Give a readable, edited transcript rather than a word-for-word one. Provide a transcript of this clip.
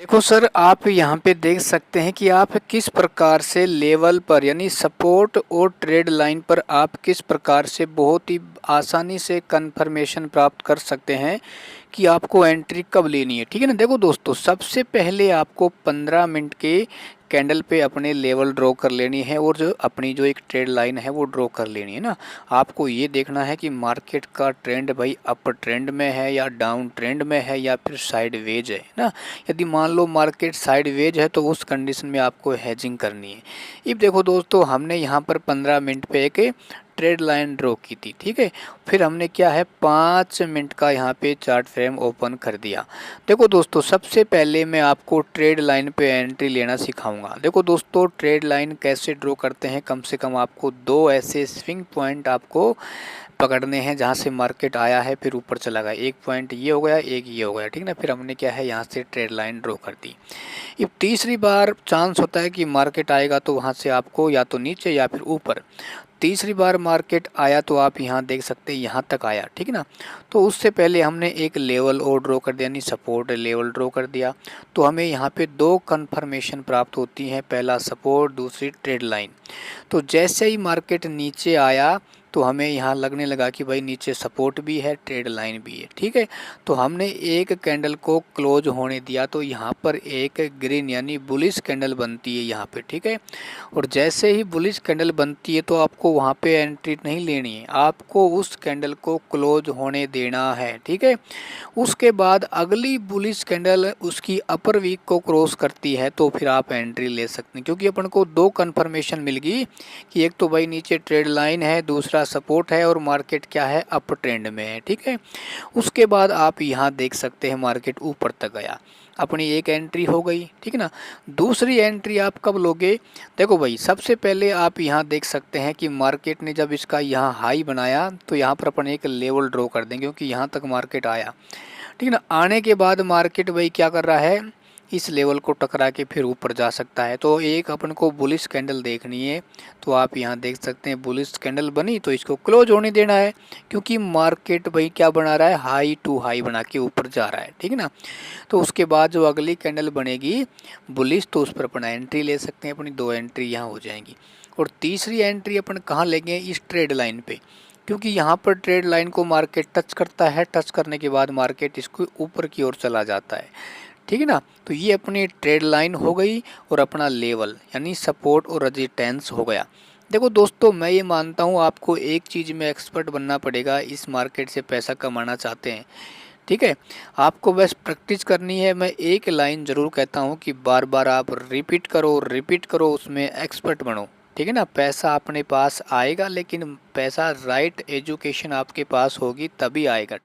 देखो सर, आप यहाँ पे देख सकते हैं कि आप किस प्रकार से लेवल पर यानी सपोर्ट और ट्रेड लाइन पर आप किस प्रकार से बहुत ही आसानी से कंफर्मेशन प्राप्त कर सकते हैं कि आपको एंट्री कब लेनी है। ठीक है ना। देखो दोस्तों, सबसे पहले आपको 15 मिनट के कैंडल पे अपने लेवल ड्रॉ कर लेनी है और जो अपनी जो एक ट्रेड लाइन है वो ड्रॉ कर लेनी है ना। आपको ये देखना है कि मार्केट का ट्रेंड भाई अप ट्रेंड में है या डाउन ट्रेंड में है या फिर साइडवेज है ना। यदि मान लो मार्केट साइडवेज है तो उस कंडीशन में आपको हेजिंग करनी है। अब देखो दोस्तों, हमने यहाँ पर 15 मिनट पे एक ट्रेड लाइन ड्रॉ की थी। ठीक है, फिर हमने क्या है 5 मिनट का यहाँ पे चार्ट फ्रेम ओपन कर दिया। देखो दोस्तों, सबसे पहले मैं आपको ट्रेड लाइन पे एंट्री लेना सिखाऊंगा। देखो दोस्तों, ट्रेड लाइन कैसे ड्रॉ करते हैं, कम से कम आपको 2 ऐसे स्विंग पॉइंट आपको पकड़ने हैं जहाँ से मार्केट आया है फिर ऊपर चला गया। एक पॉइंट ये हो गया, एक ये हो गया। ठीक ना। फिर हमने क्या है यहाँ से ट्रेड लाइन ड्रॉ कर दी। अब तीसरी बार चांस होता है कि मार्केट आएगा तो वहाँ से आपको या तो नीचे या फिर ऊपर। तीसरी बार मार्केट आया तो आप यहाँ देख सकते हैं यहाँ तक आया। ठीक है ना। तो उससे पहले हमने एक लेवल और ड्रॉ कर दिया, यानी सपोर्ट लेवल ड्रॉ कर दिया। तो हमें यहाँ पे 2 कन्फर्मेशन प्राप्त होती हैं, पहला सपोर्ट, दूसरी ट्रेड लाइन। तो जैसे ही मार्केट नीचे आया तो हमें यहाँ लगने लगा कि भाई नीचे सपोर्ट भी है, ट्रेड लाइन भी है। ठीक है, तो हमने एक कैंडल को क्लोज होने दिया तो यहाँ पर एक ग्रीन यानी बुलिश कैंडल बनती है यहाँ पे। ठीक है, और जैसे ही बुलिश कैंडल बनती है तो आपको वहाँ पे एंट्री नहीं लेनी है, आपको उस कैंडल को क्लोज होने देना है। ठीक है, उसके बाद अगली बुलिश कैंडल उसकी अपर वीक को क्रॉस करती है तो फिर आप एंट्री ले सकते हैं, क्योंकि अपन को 2 कन्फर्मेशन मिल गई कि एक तो भाई नीचे ट्रेड लाइन है, दूसरा सपोर्ट है और मार्केट क्या है अप ट्रेंड में है। ठीक है, उसके बाद आप यहाँ देख सकते हैं मार्केट ऊपर तक गया, अपनी एक एंट्री हो गई। ठीक है ना। दूसरी एंट्री आप कब लोगे, देखो भाई सबसे पहले आप यहाँ देख सकते हैं कि मार्केट ने जब इसका यहाँ हाई बनाया तो यहाँ पर अपन एक लेवल ड्रॉ कर देंगे, क्योंकि यहाँ तक मार्केट आया। ठीक है ना। आने के बाद मार्केट भाई क्या कर रहा है, इस लेवल को टकरा के फिर ऊपर जा सकता है। तो एक अपन को बुलिश कैंडल देखनी है, तो आप यहाँ देख सकते हैं बुलिश कैंडल बनी तो इसको क्लोज होने देना है, क्योंकि मार्केट भाई क्या बना रहा है, हाई टू हाई बना के ऊपर जा रहा है। ठीक है ना। तो उसके बाद जो अगली कैंडल बनेगी बुलिश तो उस पर अपन एंट्री ले सकते हैं, अपनी 2 एंट्री यहाँ हो जाएंगी। और तीसरी एंट्री अपन कहाँ लेंगे, इस ट्रेड लाइन पे, क्योंकि यहाँ पर ट्रेड लाइन को मार्केट टच करता है, टच करने के बाद मार्केट इसको ऊपर की ओर चला जाता है। ठीक है ना। तो ये अपनी ट्रेड लाइन हो गई और अपना लेवल यानी सपोर्ट और रेजिस्टेंस हो गया। देखो दोस्तों, मैं ये मानता हूँ आपको एक चीज़ में एक्सपर्ट बनना पड़ेगा, इस मार्केट से पैसा कमाना चाहते हैं। ठीक है, आपको बस प्रैक्टिस करनी है। मैं एक लाइन ज़रूर कहता हूँ कि बार बार आप रिपीट करो, उसमें एक्सपर्ट बनो। ठीक है ना। पैसा अपने पास आएगा, लेकिन पैसा राइट एजुकेशन आपके पास होगी तभी आएगा।